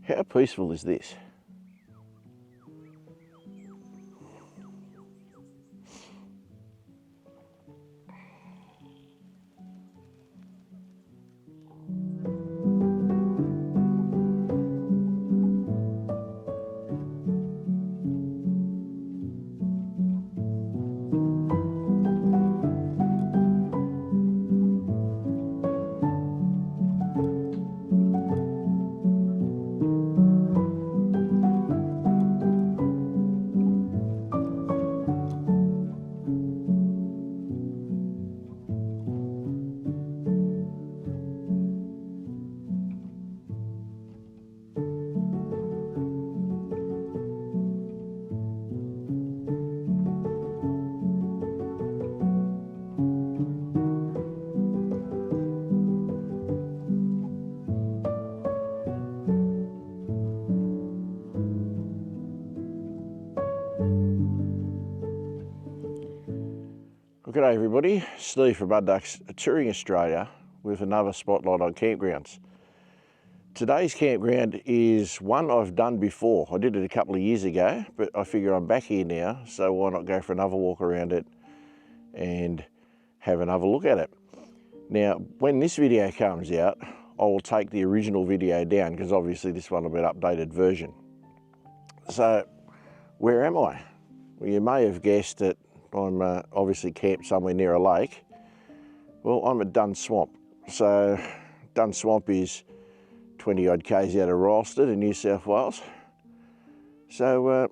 How peaceful is this? G'day everybody, Steve from Mud Ducks Touring Australia with another spotlight on campgrounds. Today's campground is one I've done before. I did it a couple of years ago, but I figure I'm back here now, so why not go for another walk around it and have another look at it. Now, when this video comes out, I will take the original video down because obviously this one will be an updated version. So, where am I? Well, you may have guessed that I'm obviously camped somewhere near a lake. Well, I'm at Dun Swamp. So Dun Swamp is 20 odd k's out of Rylstone in New South Wales. So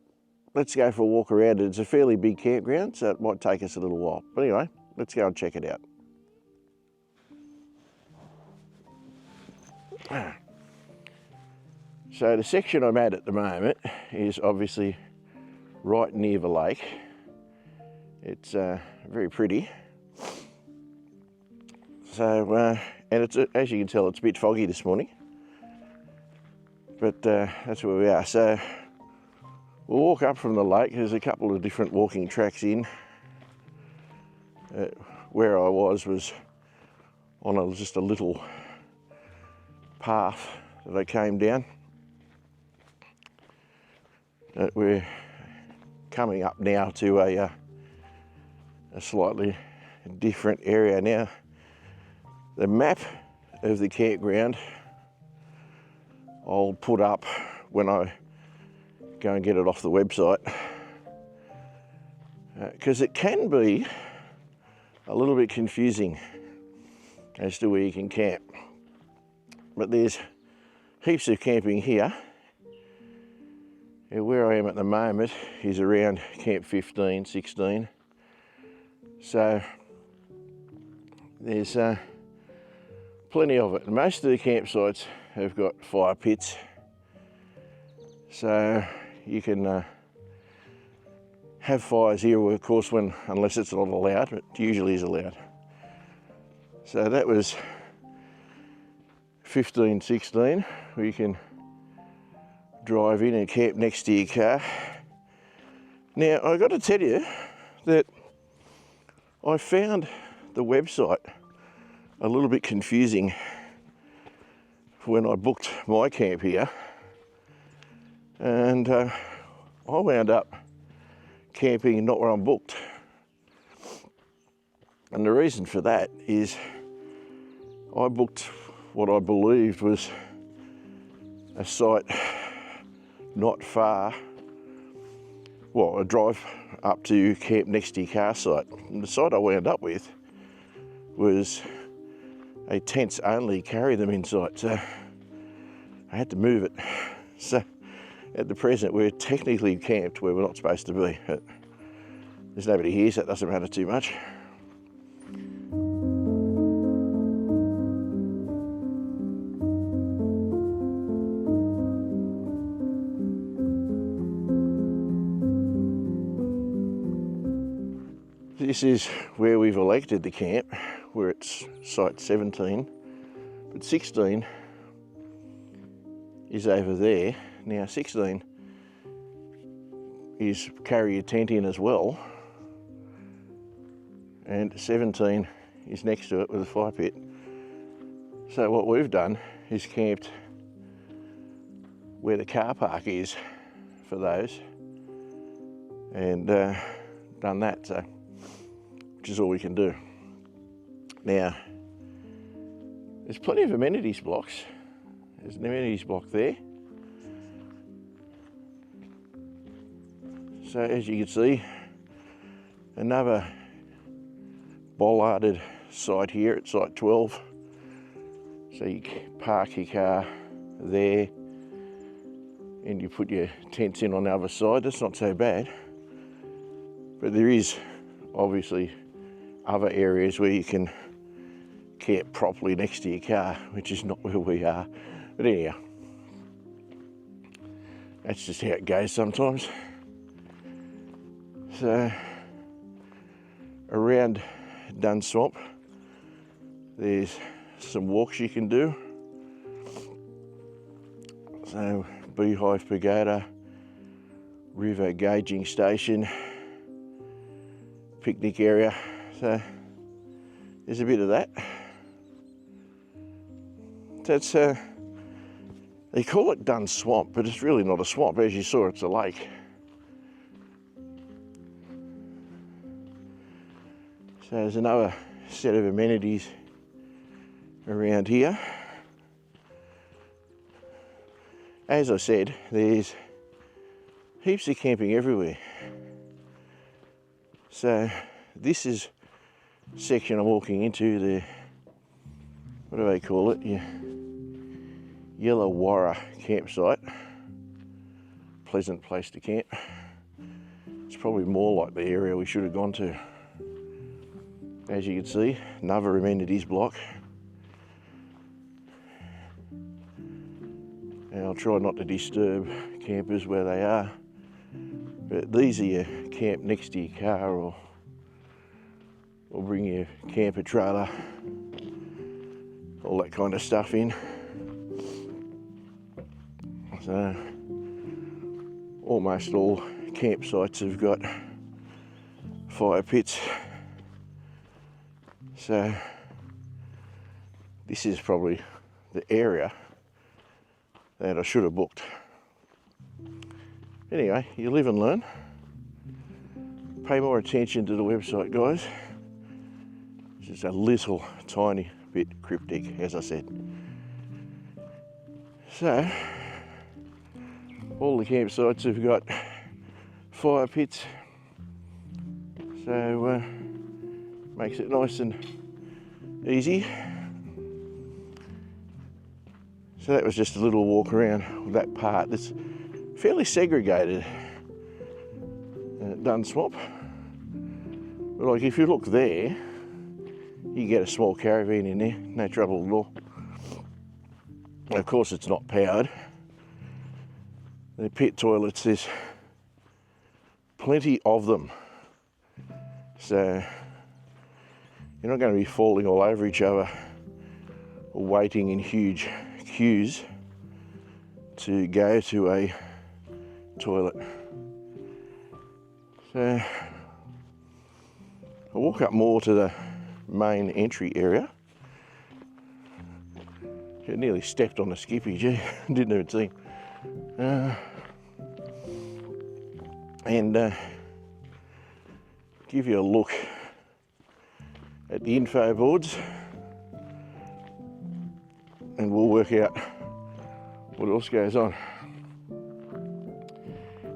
let's go for a walk around it. It's a fairly big campground, so it might take us a little while. But anyway, let's go and check it out. So the section I'm at the moment is obviously right near the lake. It's very pretty. So, and it's as you can tell, it's a bit foggy this morning. But that's where we are. So we'll walk up from the lake. There's a couple of different walking tracks in. Where I was on just a little path that I came down. We're coming up now to a slightly different area. Now, the map of the campground I'll put up when I go and get it off the website, because it can be a little bit confusing as to where you can camp. But there's heaps of camping here. Where I am at the moment is around Camp 15, 16. So there's plenty of it. Most of the campsites have got fire pits, so you can have fires here, of course, unless it's not allowed, but usually is allowed. So that was 15, 16, where you can drive in and camp next to your car. Now, I've got to tell you that I found the website a little bit confusing when I booked my camp here, and I wound up camping not where I'm booked. And the reason for that is I booked what I believed was a site not far, well, a drive up to camp next to your car site. And the site I wound up with was a tents only, carry them in site, so I had to move it. So at the present we're technically camped where we're not supposed to be, but there's nobody here, so it doesn't matter too much. This is where we've elected to camp. We're at site 17, but 16 is over there. Now 16 is carry your tent in as well, and 17 is next to it with a fire pit. So what we've done is camped where the car park is for those, and done that, so which is all we can do. Now, there's plenty of amenities blocks. There's an amenities block there. So as you can see, another bollarded site here at site 12. So you park your car there and you put your tents in on the other side. That's not so bad. But there is obviously other areas where you can camp properly next to your car, which is not where we are. But anyhow, that's just how it goes sometimes. So around Dun Swamp, there's some walks you can do. So Beehive Pagoda, River Gauging Station, picnic area. So there's a bit of that. That's they call it Dun Swamp, but it's really not a swamp. As you saw, it's a lake. So there's another set of amenities around here. As I said, there's heaps of camping everywhere. So this is section I'm walking into, the, what do they call it? Yeah. Yellow Warra campsite. Pleasant place to camp. It's probably more like the area we should have gone to. As you can see, another amenities block. And I'll try not to disturb campers where they are. But these are your camp next to your car, or bring your camper trailer, all that kind of stuff in. So almost all campsites have got fire pits. So this is probably the area that I should have booked. Anyway, you live and learn. Pay more attention to the website, guys. It's just a little tiny bit cryptic, as I said. So, all the campsites have got fire pits, so makes it nice and easy. So that was just a little walk around that part that's fairly segregated Dun Swamp. But like if you look there, you get a small caravan in there, no trouble at all. And of course it's not powered. The pit toilets, there's plenty of them. So you're not going to be falling all over each other or waiting in huge queues to go to a toilet. So I'll walk up more to the main entry area. I nearly stepped on the skippy, gee, didn't even see him. And give you a look at the info boards, and we'll work out what else goes on.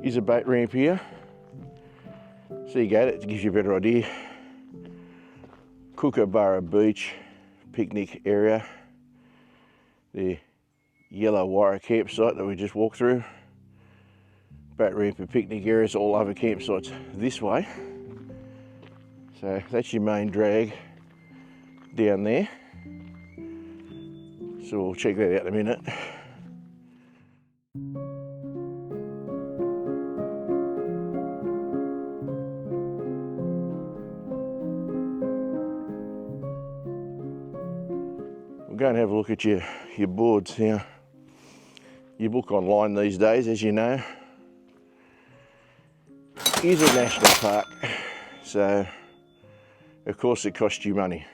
Here's a boat ramp here. So you go, that gives you a better idea. Kookaburra Beach picnic area. The Yellow Warra campsite that we just walked through. Boat ramp and picnic areas, all other campsites this way. So that's your main drag down there. So we'll check that out in a minute. We'll go and have a look at your boards now. You book online these days, as you know. Here's a national park, so of course it costs you money.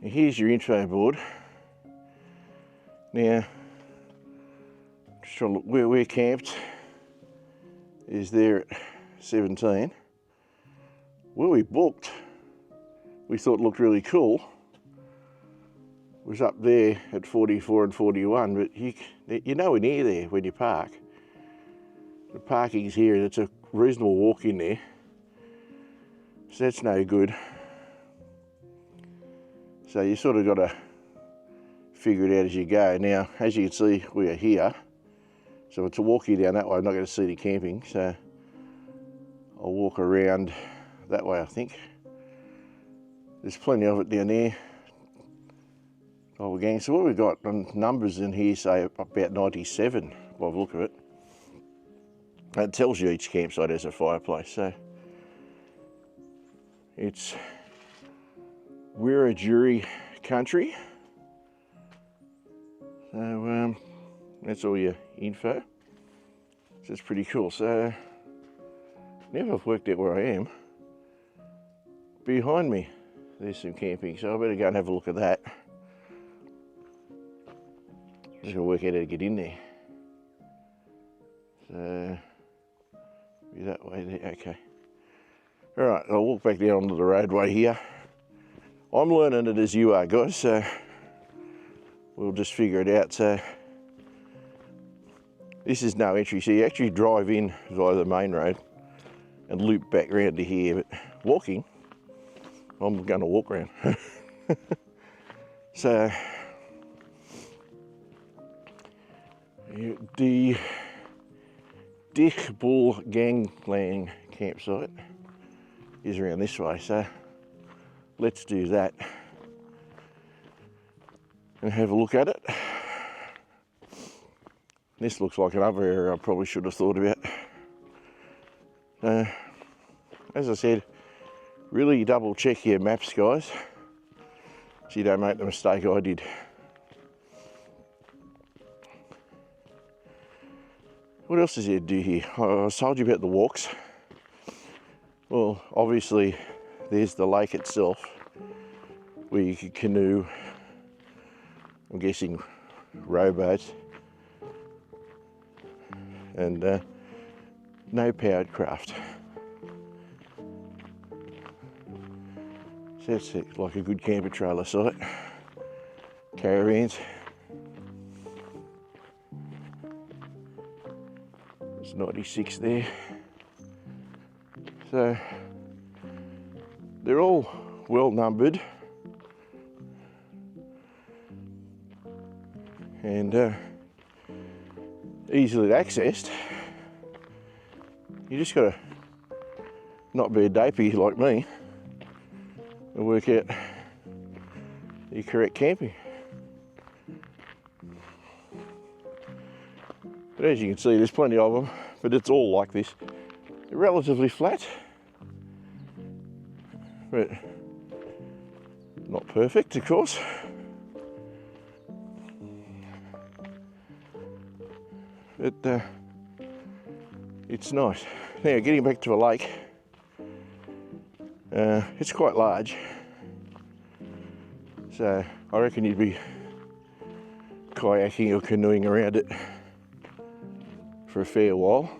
And here's your info board. Now, trying to look where we're camped is there at 17. Where we booked, we thought looked really cool, was up there at 44 and 41, but you're nowhere near there when you park. The parking's here and it's a reasonable walk in there, so that's no good. So you sort of got to figure it out as you go. Now, as you can see, we are here, so it's a walk here down that way. I'm not going to see the camping, so I'll walk around that way, I think. There's plenty of it down there. Oh, gang. So what we've got on numbers in here say about 97 by the look of it. It tells you each campsite has a fireplace, so it's Wiradjuri country. So that's all your info. So it's pretty cool. So now I've worked out where I am. Behind me, there's some camping, so I better go and have a look at that. Just gotta work out how to get in there. So be that way there, okay. All right, I'll walk back down onto the roadway here. I'm learning it as you are, guys, so we'll just figure it out. So this is no entry, so you actually drive in via the main road and loop back round to here, but walking, I'm going to walk around. So the Dichbull Gangland campsite is around this way, so let's do that and have a look at it. This looks like another area I probably should have thought about. As I said, really double check your maps, guys, so you don't make the mistake I did. What else is there to do here? I told you about the walks. Well, obviously there's the lake itself where you can canoe, I'm guessing rowboats, and no powered craft. So that's like a good camper trailer site. Caravans. There's 96 there. So they're all well numbered and easily accessed. You just got to not be a dopey like me and work out the correct camping. But as you can see, there's plenty of them, but it's all like this. They're relatively flat, but not perfect, of course. But it's nice. Now, getting back to a lake, it's quite large, so I reckon you'd be kayaking or canoeing around it for a fair while.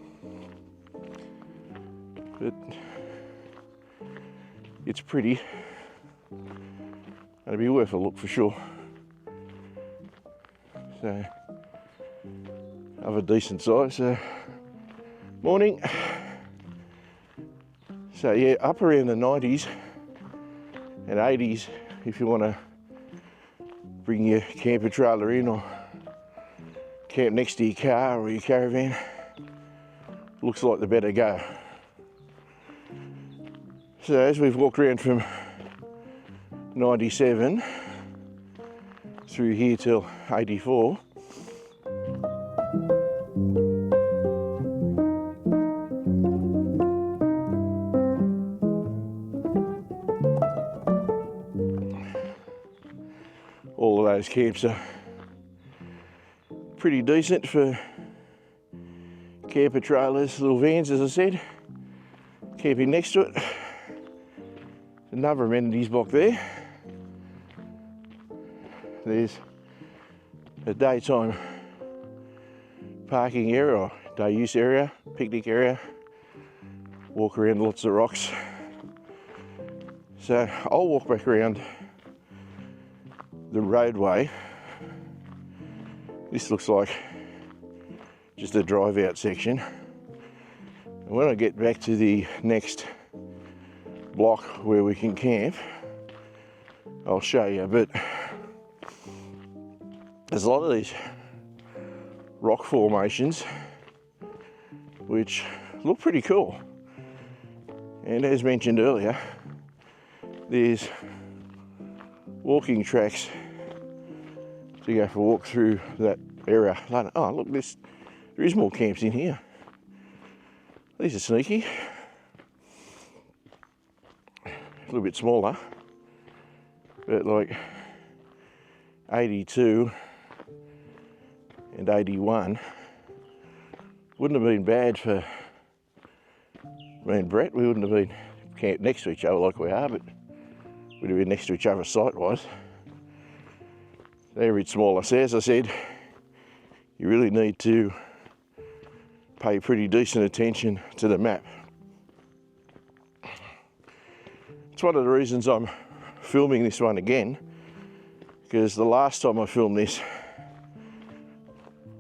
But it's pretty. It'll be worth a look for sure. So, of a decent size. Morning. So yeah, up around the 90s and 80s if you want to bring your camper trailer in or camp next to your car or your caravan. Looks like the better go. So as we've walked around from 97 through here till 84, all of those camps are pretty decent for camper trailers, little vans, as I said. Camping next to it. Another amenities block there. There's a daytime parking area or day use area, picnic area, walk around lots of rocks. So I'll walk back around the roadway. This looks like just a drive out section. And when I get back to the next block where we can camp, I'll show you. But there's a lot of these rock formations which look pretty cool. And as mentioned earlier, there's walking tracks to go for a walk through that area. Oh, look, there is more camps in here. These are sneaky. A little bit smaller, but like 82 and 81 wouldn't have been bad for me and Brett. We wouldn't have been camped next to each other like we are, but we'd have been next to each other site-wise. They're a bit smaller. So as I said, you really need to pay pretty decent attention to the map. It's one of the reasons I'm filming this one again, because the last time I filmed this,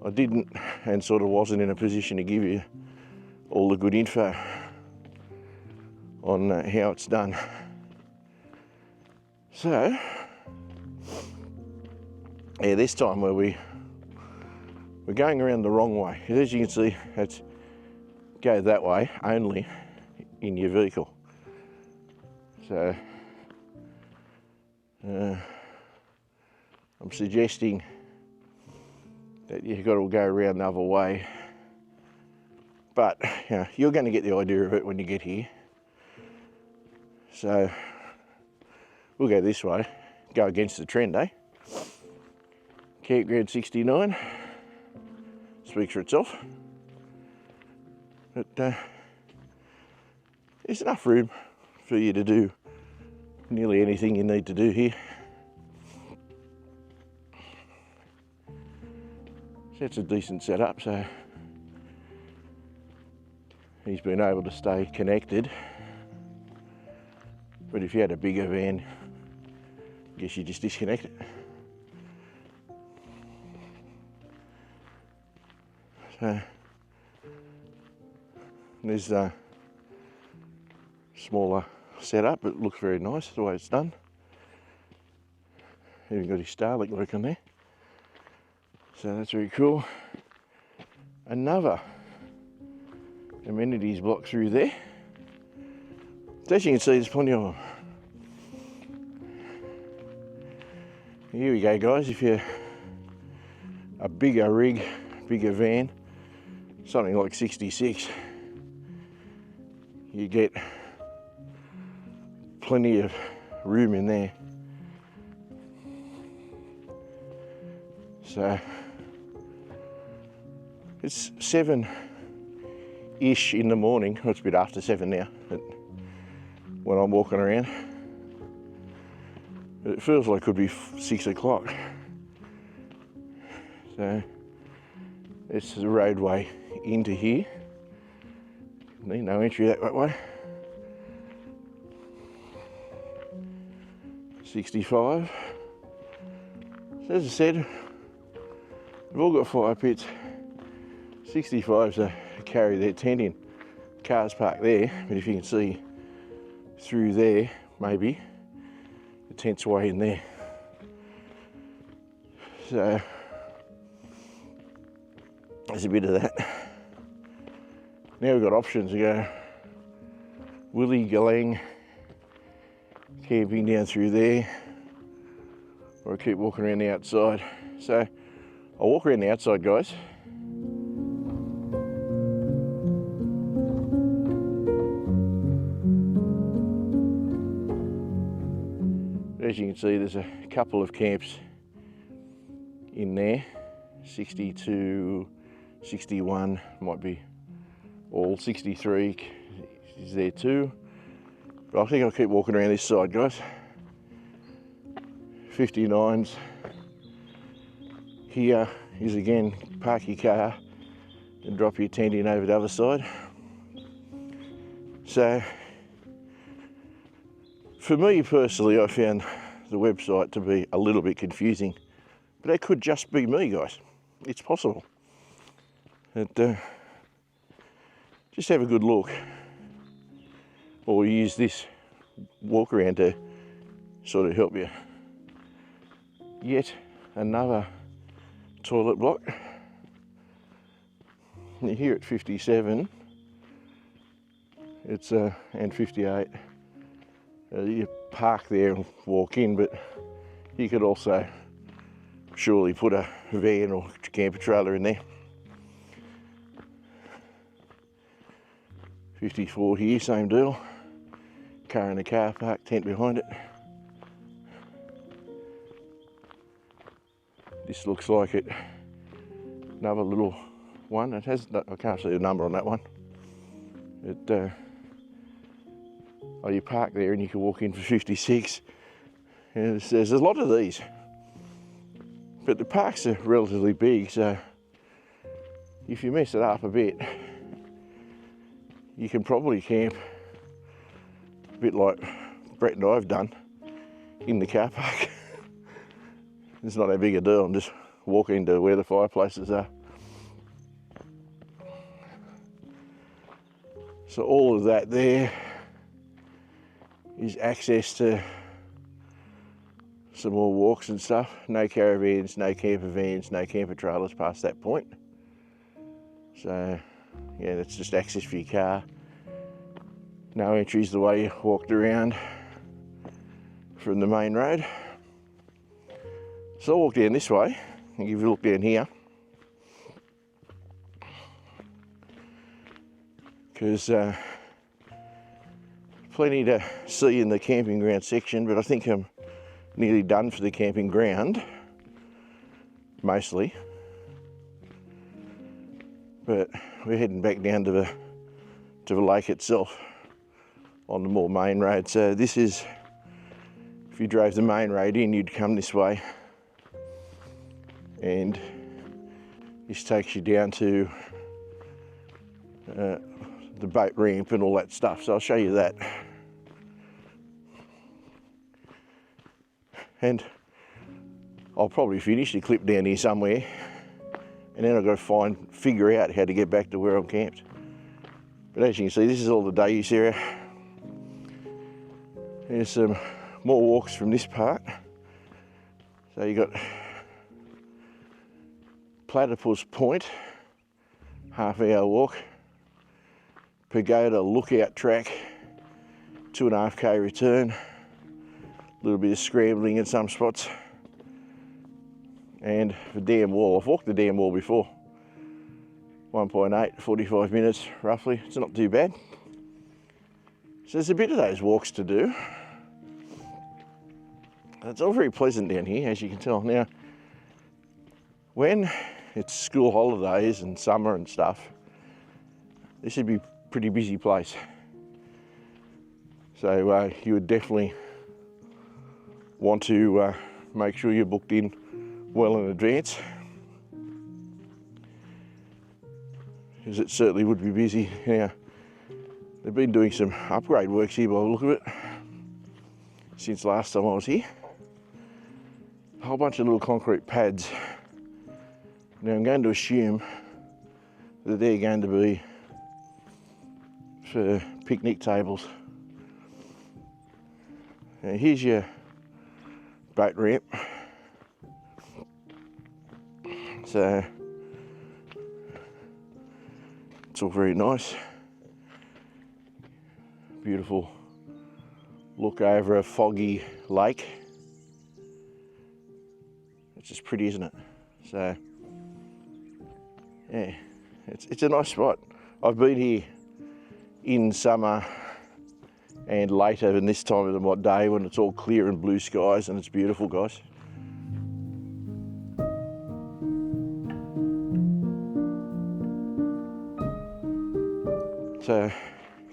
I didn't and sort of wasn't in a position to give you all the good info on how it's done. So, yeah, this time where we're going around the wrong way. As you can see, it's go that way only in your vehicle. So, I'm suggesting that you've got to go around the other way. But you know, you're going to get the idea of it when you get here. So, we'll go this way, go against the trend, eh? Campground 69. Speaks for itself. But there's enough room for you to do nearly anything you need to do here. So it's a decent setup, so he's been able to stay connected. But if you had a bigger van, I guess you just disconnect it. So there's a smaller setup, but it looks very nice the way it's done. Even got his Starlink working there. So that's very cool. Another amenities block through there. So as you can see, there's plenty of them. Here we go, guys. If you're a bigger rig, bigger van, something like 66, you get plenty of room in there. So it's 7-ish in the morning. Well, it's a bit after 7 now, but when I'm walking around, but it feels like it could be 6 o'clock. So it's the roadway into here. No entry that way. 65. So as I said, we've all got fire pits. 65s are carry their tent in. Cars parked there, but if you can see through there, maybe the tent's way in there. So there's a bit of that. Now we've got options to go Willy Galang camping down through there, or I keep walking around the outside. So I'll walk around the outside, guys. As you can see, there's a couple of camps in there. 60 to 61 might be all. 63 is there too. But I think I'll keep walking around this side, guys. 59s. Here is again, park your car and drop your tent in over the other side. So for me personally, I found the website to be a little bit confusing, but that could just be me, guys. It's possible. Just have a good look, or use this walk around to sort of help you. Yet another toilet block. You're here at 57. It's and 58. You park there and walk in, but you could also surely put a van or camper trailer in there. 54 here, same deal. Car in the car park, tent behind it. This looks like it. Another little one. It has, I can't see the number on that one. Oh, you park there and you can walk in for 56. And there's a lot of these. But the parks are relatively big, so if you mess it up a bit, you can probably camp a bit like Brett and I've done in the car park. It's not that big a deal. I'm just walking to where the fireplaces are. So all of that there is access to some more walks and stuff. No caravans, no camper vans, no camper trailers past that point. So yeah, that's just access for your car. No entries the way you walked around from the main road. So I'll walk down this way and give you a look down here. Because plenty to see in the camping ground section, but I think I'm nearly done for the camping ground, mostly. But we're heading back down to the lake itself on the more main road. So this is, if you drove the main road in, you'd come this way, and this takes you down to the boat ramp and all that stuff. So I'll show you that. And I'll probably finish the clip down here somewhere, and then I've got to figure out how to get back to where I'm camped. But as you can see, this is all the day use area. There's some more walks from this part. So you got Platypus Point, half-hour walk. Pagoda Lookout Track, 2.5k return. A little bit of scrambling in some spots. And the dam wall. I've walked the dam wall before. 1.8, 45 minutes roughly. It's not too bad. So there's a bit of those walks to do. It's all very pleasant down here, as you can tell. Now, when it's school holidays and summer and stuff, this would be a pretty busy place. So you would definitely want to make sure you're booked in well in advance, because it certainly would be busy. Now, they've been doing some upgrade works here by the look of it since last time I was here. A whole bunch of little concrete pads. Now I'm going to assume that they're going to be for picnic tables. Now here's your boat ramp. So it's all very nice. Beautiful look over a foggy lake. It's just pretty, isn't it? So yeah, it's a nice spot. I've been here in summer and later in this time of the day when it's all clear and blue skies and it's beautiful, guys. So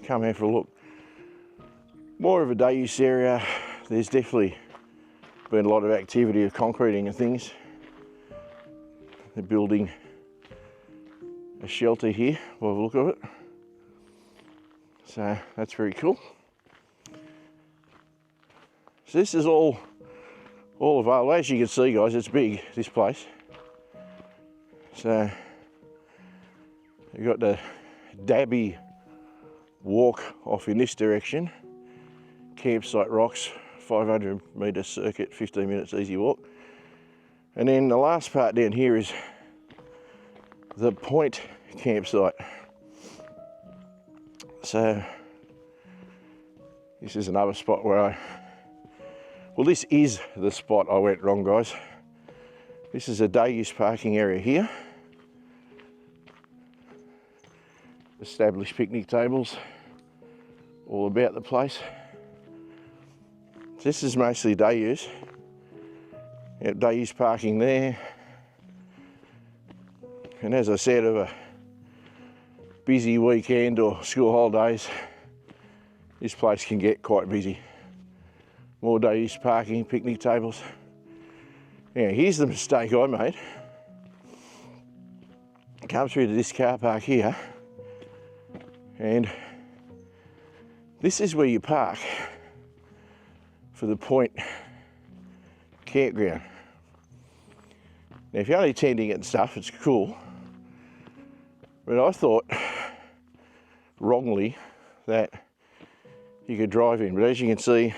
come here for a look. More of a day use area. There's definitely been a lot of activity of concreting and things. They're building a shelter here by the look of it. So that's very cool. So this is all available. As you can see, guys, it's big, this place. So you've got the Dabby walk off in this direction. Campsite rocks, 500 metre circuit, 15 minutes easy walk. And then the last part down here is the point campsite. So this is another spot where well, this is the spot I went wrong, guys. This is a day use parking area here. Established picnic tables all about the place. This is mostly day use. Day use parking there. And as I said, of a busy weekend or school holidays, this place can get quite busy. More day use parking, picnic tables. Now here's the mistake I made. Come through to this car park here, and this is where you park for the point campground. Now if you're only tending it and stuff, it's cool. But I thought, wrongly, that you could drive in. But as you can see,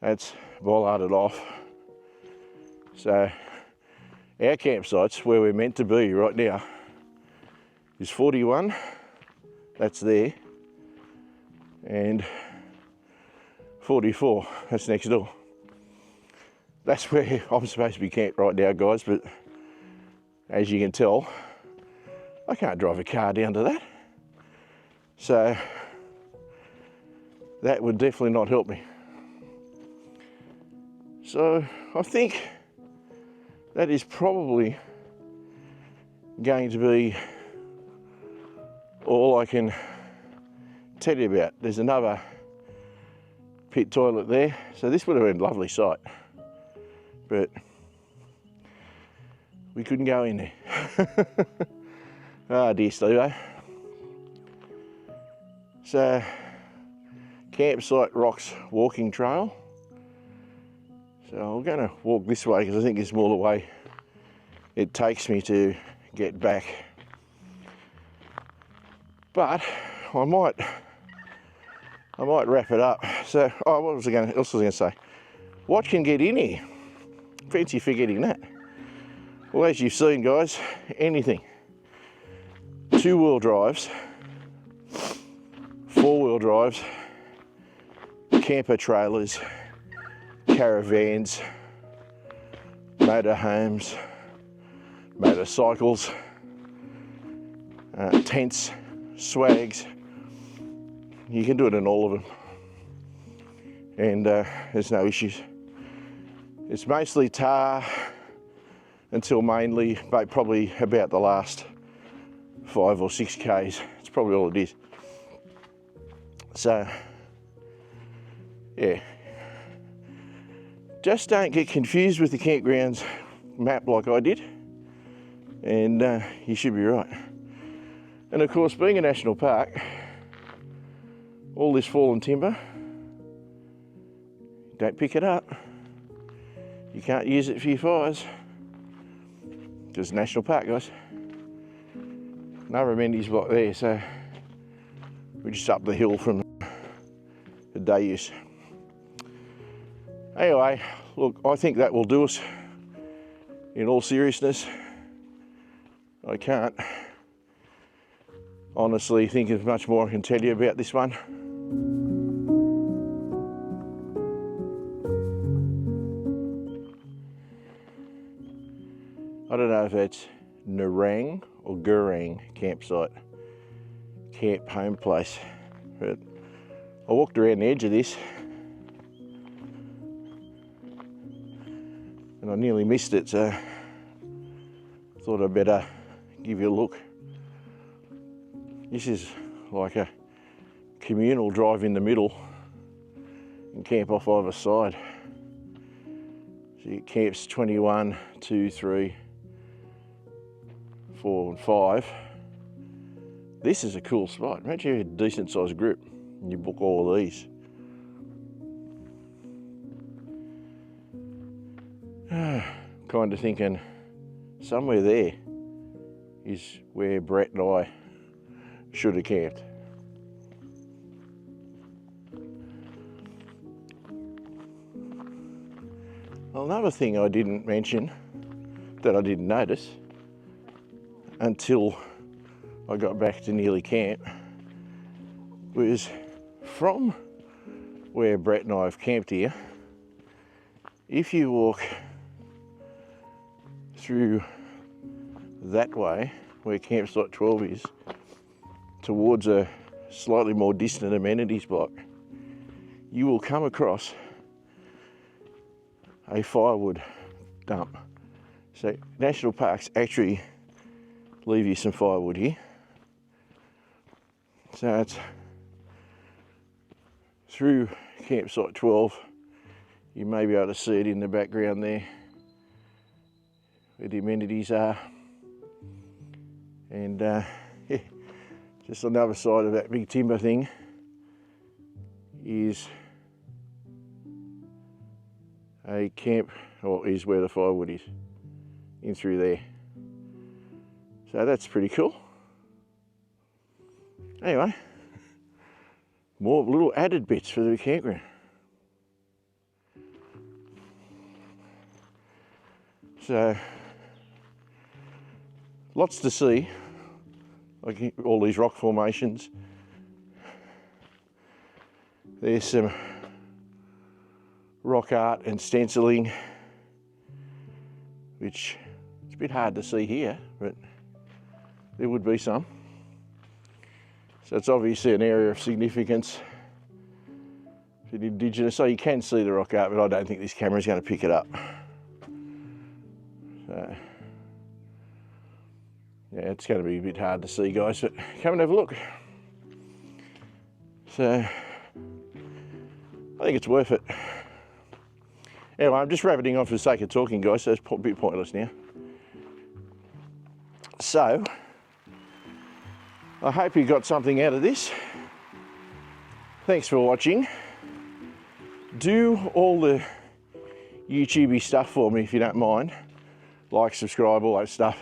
that's bollarded off. So our campsites, where we're meant to be right now, is 41, that's there, and 44, that's next door. That's where I'm supposed to be camped right now, guys, but as you can tell, I can't drive a car down to that. So that would definitely not help me. So I think that is probably going to be all I can tell you about. There's another pit toilet there, so this would have been a lovely sight, but we couldn't go in there. Ah, dear Steve. So, campsite rocks walking trail. So I'm going to walk this way because I think it's more the way it takes me to get back. But I might wrap it up. So, what else was I going to say? What can get in here? Fancy forgetting that. Well, as you've seen, guys, anything. 2-wheel drives, 4-wheel drives, camper trailers, caravans, motorhomes, motorcycles, tents, swags. You can do it in all of them, and there's no issues. It's mostly tar until mainly, but probably about the last 5 or 6 Ks. It's probably all it is. So, yeah. Just don't get confused with the campgrounds map like I did, and you should be right. And of course, being a national park, all this fallen timber, don't pick it up. You can't use it for your fires, because national park, guys. No amenities block there, so we're just up the hill from the day use. Anyway, look, I think that will do us. In all seriousness, I can't honestly think of much more I can tell you about this one. I don't know if it's Narang or Gurang campsite, camp home place, but I walked around the edge of this and I nearly missed it, so I thought I'd better give you a look. This is like a communal drive in the middle and camp off either side. So you get camps 21, 2, 3, 4 and 5. This is a cool spot. Imagine you had a decent sized group and you book all of these. Kind of thinking somewhere there is where Brett and I should have camped. Well, another thing I didn't mention, that I didn't notice until I got back to nearly camp, was from where Brett and I have camped here, if you walk through that way where campsite 12 is towards a slightly more distant amenities block, you will come across a firewood dump. So national parks actually leave you some firewood here. So it's through campsite 12. You may be able to see it in the background there where the amenities are. And yeah, just on the other side of that big timber thing is a camp, or is where the firewood is, in through there. So that's pretty cool. Anyway, more little added bits for the campground. So, lots to see, like all these rock formations. There's some rock art and stenciling, which it's a bit hard to see here, but there would be some. So it's obviously an area of significance for the Indigenous. So you can see the rock art, but I don't think this camera is going to pick it up. So yeah, it's going to be a bit hard to see, guys, but come and have a look. So I think it's worth it. Anyway, I'm just rabbiting on for the sake of talking, guys, so it's a bit pointless now. So, I hope you got something out of this. Thanks for watching. Do all the YouTubey stuff for me if you don't mind. Like, subscribe, all that stuff.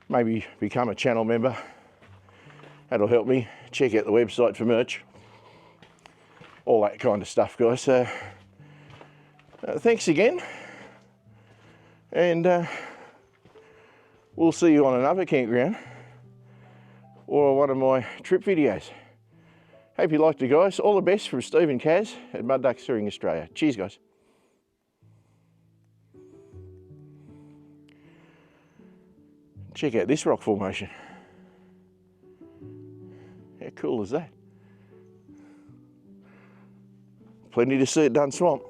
Maybe become a channel member. That'll help me. Check out the website for merch. All that kind of stuff, guys. So, thanks again, and we'll see you on another campground or one of my trip videos. Hope you liked it, guys. All the best from Steve and Kaz at Mud Ducks Touring Australia. Cheers, guys. Check out this rock formation. How cool is that? Plenty to see at Dun Swamp.